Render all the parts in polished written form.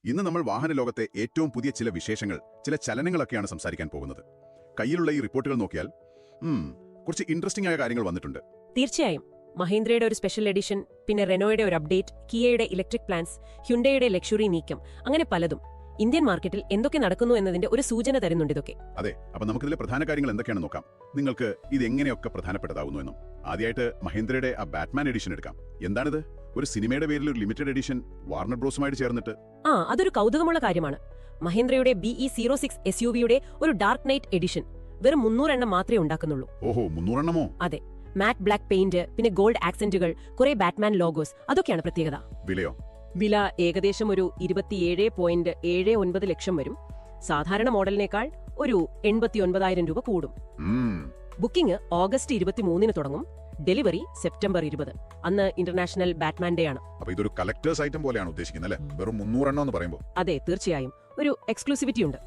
ഇന്ന് നമ്മൾ വാഹന ലോകത്തെ ഏറ്റവും പുതിയ ചില വിശേഷങ്ങൾ, ചില ചലനങ്ങളൊക്കെയാണ് സംസാരിക്കാൻ പോകുന്നത്. കയ്യിലുള്ള ഈ റിപ്പോർട്ടുകൾ നോക്കിയാൽ കുറച്ച് ഇൻട്രസ്റ്റിംഗ് ആയ കാര്യങ്ങൾ വന്നിട്ടുണ്ട്. തീർച്ചയായും. മഹീന്ദ്രയുടെ ഒരു സ്പെഷ്യൽ എഡിഷൻ, പിന്നെ റെനോയുടെ ഒരു അപ്ഡേറ്റ്, കിയയുടെ ഇലക്ട്രിക് പ്ലാൻസ്, ഹ്യുണ്ടയുടെ ലക്ഷറി നീക്കം, അങ്ങനെ പലതും. ഇന്ത്യൻ മാർക്കറ്റിൽ എന്തൊക്കെ നടക്കുന്നു എന്നതിന്റെ ഒരു സൂചന തരുന്നുണ്ട് ഇതൊക്കെ. അതെ, അപ്പൊ നമുക്കിതിലെ പ്രധാന കാര്യങ്ങൾ എന്തൊക്കെയാണെന്ന് നോക്കാം. നിങ്ങൾക്ക് ഇത് എങ്ങനെയൊക്കെ പ്രധാനപ്പെട്ടതാകുന്നു എന്നും. ആദ്യമായിട്ട് മഹീന്ദ്രയുടെ ആ ബാറ്റ്മാൻ എഡിഷൻ എടുക്കാം. എന്താണിത്? ഒരു സിനിമയുടെ പേരിൽ ഒരു ലിമിറ്റഡ് എഡിഷൻ വാർണർ ബ്രോസുമായിട്ട് ചേർന്നിട്ട്. അതൊരു കൗതുകമുള്ള കാര്യമാണ്. മഹീന്ദ്രയുടെ BE06 SUVയുടെ ഒരു ഡാർക്ക് നൈറ്റ് എഡിഷൻ വെറും 300 എണ്ണം മാത്രമേ ഉണ്ടാക്കുന്നുള്ളൂ. ഓഹോ, 300 എണ്ണമോ? അതെ. മാറ്റ് ബ്ലാക്ക് പെയിന്റ്, പിന്നെ ഗോൾഡ് ആക്സന്റുകൾ, കുറെ ബാറ്റ്മാൻ ലോഗോസ്, അതൊക്കെയാണ് പ്രത്യേകത. വിലയോ? വില ഏകദേശം ഒരു 27.79 ലക്ഷം വരും. സാധാരണ മോഡലിനേക്കാൾ ഒരു 89,000 രൂപ കൂടും. ബുക്കിംഗ് ഓഗസ്റ്റ് 23 തുടങ്ങും. Delivery September 20. അന്ന് ഇന്റർനാഷണൽ ബാറ്റ്മാൻ ഡേ ആണ്. അപ്പൊ ഇതൊരു കളക്ടേഴ്സ് ഐറ്റം പോലെയാണ് ഉദ്ദേശിക്കുന്നത് അല്ലേ? വെറും 300 എണ്ണം എന്ന് പറയുമ്പോൾ. അതെ, തീർച്ചയായും ഒരു എക്സ്ക്ലൂസിവിറ്റി ഉണ്ട്.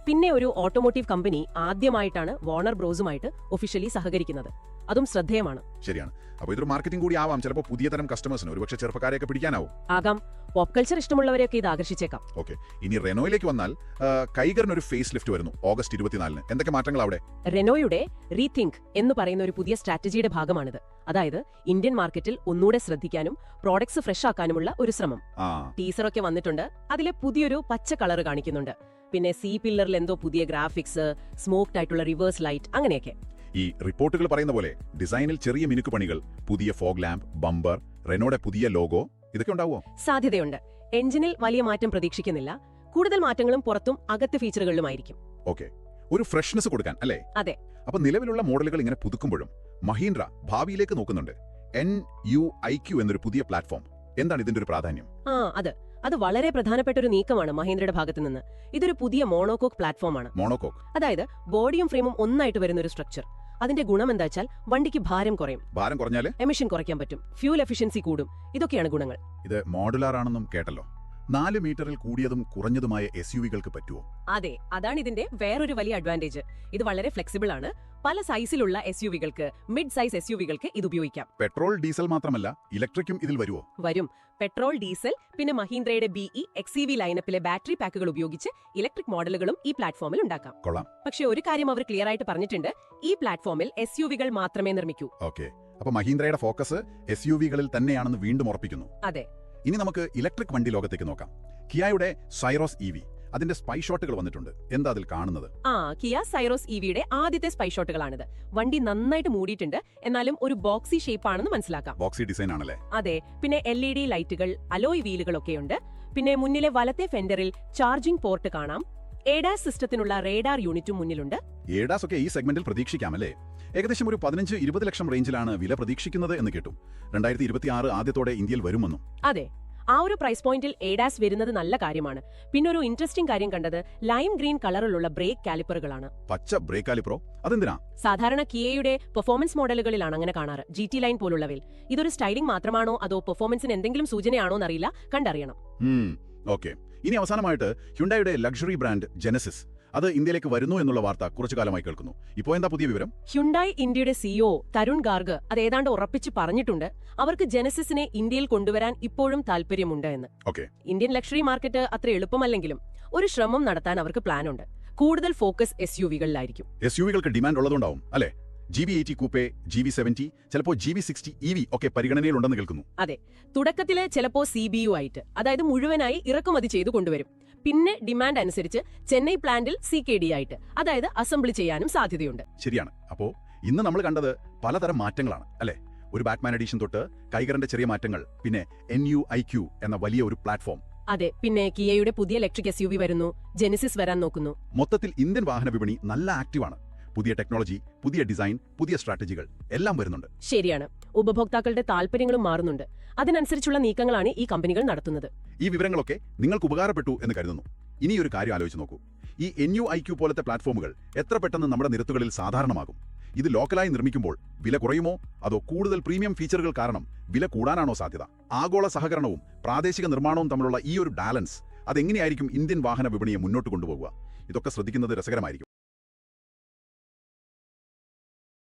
പിന്നെ ഒരു ഓട്ടോമോട്ടീവ് കമ്പനി ആദ്യമായിട്ടാണ് വാർണർ ബ്രോസുമായിട്ട് ഒഫീഷ്യലി സഹകരിക്കുന്നത്. അതും ശ്രദ്ധേയമാണ്. ശരിയാണ്. അപ്പോൾ ഇതൊരു മാർക്കറ്റിംഗ് കൂടി ആവാം. ചിലപ്പോൾ പുതിയ തരം കസ്റ്റമേഴ്സിന്, ഒരുപക്ഷെ ചെറുപ്പക്കാരെയൊക്കെ പിടിക്കാനാവും. ആകാം. പോപ്പ് കൾച്ചർ ഇഷ്ടമുള്ളവരെയൊക്കെ ഇത് ആകർഷിച്ചേക്കാം. ഓക്കെ, ഇനി റെനോയിലേക്ക് വന്നാൽ കൈഗറിന് ഒരു ഫേസ് ലിഫ്റ്റ് വരുന്നു ഓഗസ്റ്റ് 24. എന്തൊക്കെ മാറ്റങ്ങൾ അവിടെ? റെനോയുടെ റീതിങ്ക് എന്ന് പറയുന്ന ഒരു പുതിയ സ്ട്രാറ്റജിയുടെ ഭാഗമാണിത്. അതായത് ഇന്ത്യൻ മാർക്കറ്റിൽ ഒന്നുകൂടെ ശ്രദ്ധിക്കാനും പ്രോഡക്ട്സ് ഫ്രഷ് ആക്കാനുമുള്ള ഒരു ശ്രമം. ടീസറൊക്കെ വന്നിട്ടുണ്ട്. അതിലെ പുതിയൊരു പച്ച കളർ കാണിക്കുന്നുണ്ട്. പിന്നെ സി പില്ലറിൽ എന്തോ പുതിയ ഗ്രാഫിക്സ്, സ്മോക്ഡ് ആയിട്ടുള്ള റിവേഴ്സ് ലൈറ്റ്, അങ്ങനെയൊക്കെ. ഈ റിപ്പോർട്ടുകൾ പറയുന്ന പോലെ ഡിസൈനിൽ ചെറിയ മിനുക്കുപണികൾ, പുതിയ ഫോഗ് ലാമ്പ്, ബമ്പർ, റെനോയുടെ പുതിയ ലോഗോ, ഇതൊക്കെ ഉണ്ടാവുമോ? സാധ്യതയുണ്ട്. എഞ്ചിനിൽ വലിയ മാറ്റം പ്രതീക്ഷിക്കുന്നില്ല. കൂടുതൽ മാറ്റങ്ങളും പുറത്തും അകത്ത് ഫീച്ചറുകളിലുമായിരിക്കും. ഓക്കെ, ഒരു ഫ്രഷ്നെസ് കൊടുക്കാൻ അല്ലേ? അതെ. അപ്പൊ നിലവിലുള്ള മോഡലുകൾ ഇങ്ങനെ പുതുക്കുമ്പോഴും മഹീന്ദ്ര ഭാവിയിലേക്ക് നോക്കുന്നുണ്ട്. NUIQ എന്നൊരു പുതിയ പ്ലാറ്റ്ഫോം. എന്താണ് ഇതിന്റെ ഒരു പ്രാധാന്യം? അത് വളരെ പ്രധാനപ്പെട്ട ഒരു നീക്കമാണ് മഹീന്ദ്രയുടെ ഭാഗത്തു നിന്ന്. ഇതൊരു പുതിയ മോണോകോക്ക് പ്ലാറ്റ്ഫോമാണ്. മോണോകോക്ക് അതായത് ബോഡിയും ഫ്രെയിമും ഒന്നായിട്ട് വരുന്ന ഒരു സ്ട്രക്ചർ. അതിന്റെ ഗുണം എന്താ വെച്ചാൽ വണ്ടിക്ക് ഭാരം കുറയും. ഭാരം കുറഞ്ഞാൽ എമിഷൻ കുറയ്ക്കാൻ പറ്റും, ഫ്യൂൽ എഫിഷ്യൻസി കൂടും. ഇതൊക്കെയാണ് ഗുണങ്ങൾ. ഇത് മോഡുലാർ ആണെന്നും കേട്ടല്ലോ. 4 മീറ്ററിൽ കൂടിയതും കുറഞ്ഞതുമായ SUVകൾക്ക് പറ്റുമോ? അതെ, അതാണ് ഇതിന്റെ വേറൊരു വലിയ അഡ്വാൻറ്റേജ്. ഇത് വളരെ ഫ്ലെക്സിബിൾ ആണ്. പല സൈസിലുള്ള SUVകൾക്ക്, മിഡ് സൈസ് SUVകൾക്ക് ഇത് ഉപയോഗിക്കാം. പെട്രോൾ, ഡീസൽ മാത്രമല്ല, ഇലക്ട്രിക്കും ഇതിൽ വരുമോ? വരും. പെട്രോൾ, ഡീസൽ, പിന്നെ മഹീന്ദ്രയുടെ BE XEV ലൈനപ്പിലെ ബാറ്ററി പാക്കുകൾ ഉപയോഗിച്ച് ഇലക്ട്രിക് മോഡലുകളും ഈ പ്ലാറ്റ്ഫോമിൽ ഉണ്ടാക്കാം. കൊള്ളാം. പക്ഷെ ഒരു കാര്യം അവർ ക്ലിയർ ആയിട്ട് പറഞ്ഞിട്ടുണ്ട്: ഈ പ്ലാറ്റ്ഫോമിൽ SUVകൾ മാത്രമേ നിർമ്മിക്കൂ. ഓക്കെ, അപ്പൊ മഹീന്ദ്രയുടെ ഫോക്കസ് SUVകളിൽ തന്നെയാണെന്ന് വീണ്ടും ഉറപ്പിക്കുന്നു. അതെ. ഇനി നമുക്ക് ഇലക്ട്രിക് വണ്ടി ലോകത്തേക്ക് നോക്കാം. കിയയുടെ സൈറോസ് EV, അതിന്റെ സ്പൈ ഷോട്ടുകൾ വന്നിട്ടുണ്ട്. എന്താ അതിൽ കാണുന്നത്? കിയ സൈറോസ് EVയുടെ ആദ്യത്തെ സ്പൈ ഷോട്ടുകളാണിത്. വണ്ടി നന്നായിട്ട് മൂടിയിട്ടുണ്ട്, എന്നാലും ഒരു ബോക്സി ഷേപ്പ് ആണെന്ന് മനസ്സിലാക്കാം. ബോക്സി ഡിസൈൻ ആണല്ലേ? അതെ. പിന്നെ LED ലൈറ്റുകൾ, അലോയ് വീലുകളൊക്കെയുണ്ട്. പിന്നെ മുന്നിലെ വലത്തെ ഫെൻഡറിൽ ചാർജിംഗ് പോർട്ട് കാണാം. ADAS സിസ്റ്റത്തിനുള്ള റേഡാർ യൂണിറ്റും മുന്നിലുണ്ട്. ADAS ഒക്കെ ഈ സെഗ്മെന്റിൽ പ്രതീക്ഷിക്കാമല്ലേ? ഏകദേശം ഒരു 15-20 ലക്ഷം റേഞ്ചിലാണ് വില പ്രതീക്ഷിക്കുന്നത് എന്ന് കേട്ടു. 2026 ആദ്യത്തോടെ ഇന്ത്യയിൽ വരുമെന്നും. അതെ, ആ ഒരു പ്രൈസ് പോയിന്റിൽ ADAS വരുന്നത് നല്ല കാര്യമാണ്. പിന്നെ ഒരു ഇൻട്രസ്റ്റിംഗ് കാര്യം കണ്ടത് ലൈം ഗ്രീൻ കളറിലുള്ള ബ്രേക്ക് കാലിപ്പറുകളാണ്. പച്ച ബ്രേക്ക് കാലിപ്പറോ? അതെന്തിനാ? സാധാരണ കിയയുടെ പെർഫോമൻസ് മോഡലുകളിലാണ് അങ്ങനെ കാണാറ്, GT ലൈൻ പോലുള്ളവയിൽ. ഇതൊരു സ്റ്റൈലിംഗ് മാത്രമാണോ അതോ പെർഫോമൻസിന് എന്തെങ്കിലും സൂചനയാണോ എന്നറിയില്ല, കണ്ടറിയണം. ഓക്കെ, ഇനി അവസാനമായിട്ട് ഹ്യുണ്ടായുടെ ലക്ഷറി ബ്രാൻഡ് ജെനസിസ്, അത് ഇന്ത്യയിലേക്ക് വരുന്നു എന്നുള്ള വാർത്ത കുറച്ചു കാലമായി കേൾക്കുന്നു. ഇപ്പോൾ എന്താ പുതിയ വിവരം? ഹ്യുണ്ടായി ഇന്ത്യയുടെ CEO തരുൺ ഗാർഗ് അത് ഏതാണ്ട് ഉറപ്പിച്ച് പറഞ്ഞിട്ടുണ്ട്. അവർക്ക് ജെനസിസിനെ ഇന്ത്യയിൽ കൊണ്ടുവരാൻ ഇപ്പോഴും താല്പര്യമുണ്ട് എന്ന്. ഇന്ത്യൻ ലക്ഷറി മാർക്കറ്റ് അത്ര എളുപ്പമല്ലെങ്കിലും ഒരു ശ്രമം നടത്താൻ അവർക്ക് പ്ലാനുണ്ട്. കൂടുതൽ ഫോക്കസ് SUVകളിലായിരിക്കും. SUVകൾക്ക് ഡിമാൻഡ് ഉള്ളതുകൊണ്ടാവും അല്ലേ? GB80 കൂപ്പേ, GB70, ചിലപ്പോൾ GB60 EV ഒക്കെ പരിഗണനയിലുണ്ടെന്ന് കേൾക്കുന്നു. അതെ, തുടക്കത്തില് ചിലപ്പോ CBU ആയിട്ട്, അതായത് മുഴുവനായി ഇറക്കുമതി ചെയ്തു കൊണ്ടുവരും. പിന്നെ ഡിമാൻഡ് അനുസരിച്ച് ചെന്നൈ പ്ലാന്റിൽ CKD ആയിട്ട്, അതായത് അസംബ്ലി ചെയ്യാനും സാധ്യതയുണ്ട്. ശരിയാണ്. അപ്പോ ഇന്ന് നമ്മൾ കണ്ടത് പലതരം മാറ്റങ്ങളാണ് അല്ലേ? ഒരു ബാറ്റ്മാൻ എഡിഷൻ തൊട്ട് കൈഗറിന്റെ ചെറിയ മാറ്റങ്ങൾ, പിന്നെ NUIQ എന്ന വലിയ ഒരു പ്ലാറ്റ്ഫോം. അതെ, പിന്നെ കിയയുടെ പുതിയ ഇലക്ട്രിക് SUV വരുന്നു, ജെനസിസ് വരാൻ നോക്കുന്നു. മൊത്തത്തിൽ ഇന്ത്യൻ വാഹന വിപണി നല്ല ആക്റ്റീവാണ്. പുതിയ ടെക്നോളജി, പുതിയ ഡിസൈൻ, പുതിയ സ്ട്രാറ്റജികൾ എല്ലാം വരുന്നുണ്ട്. ശരിയാണ്. ഉപഭോക്താക്കളുടെ താല്പര്യങ്ങളും മാറുന്നുണ്ട്. അതിനനുസരിച്ചുള്ള നീക്കങ്ങളാണ് ഈ കമ്പനികൾ നടത്തുന്നത്. ഈ വിവരങ്ങളൊക്കെ നിങ്ങൾക്ക് ഉപകാരപ്പെട്ടു എന്ന് കരുതുന്നു. ഇനിയൊരു കാര്യം ആലോചിച്ച് നോക്കൂ. ഈ NUIQ പോലത്തെ പ്ലാറ്റ്ഫോമുകൾ എത്ര പെട്ടെന്ന് നമ്മുടെ നിരത്തുകളിൽ സാധാരണമാകും? ഇത് ലോക്കലായി നിർമ്മിക്കുമ്പോൾ വില കുറയുമോ അതോ കൂടുതൽ പ്രീമിയം ഫീച്ചറുകൾ കാരണം വില കൂടാനാണോ സാധ്യത? ആഗോള സഹകരണവും പ്രാദേശിക നിർമ്മാണവും തമ്മിലുള്ള ഈ ഒരു ബാലൻസ്, അതെങ്ങനെയായിരിക്കും ഇന്ത്യൻ വാഹന വിപണിയെ മുന്നോട്ട് കൊണ്ടുപോകുക? ഇതൊക്കെ ശ്രദ്ധിക്കുന്നത് രസകരമായിരിക്കും.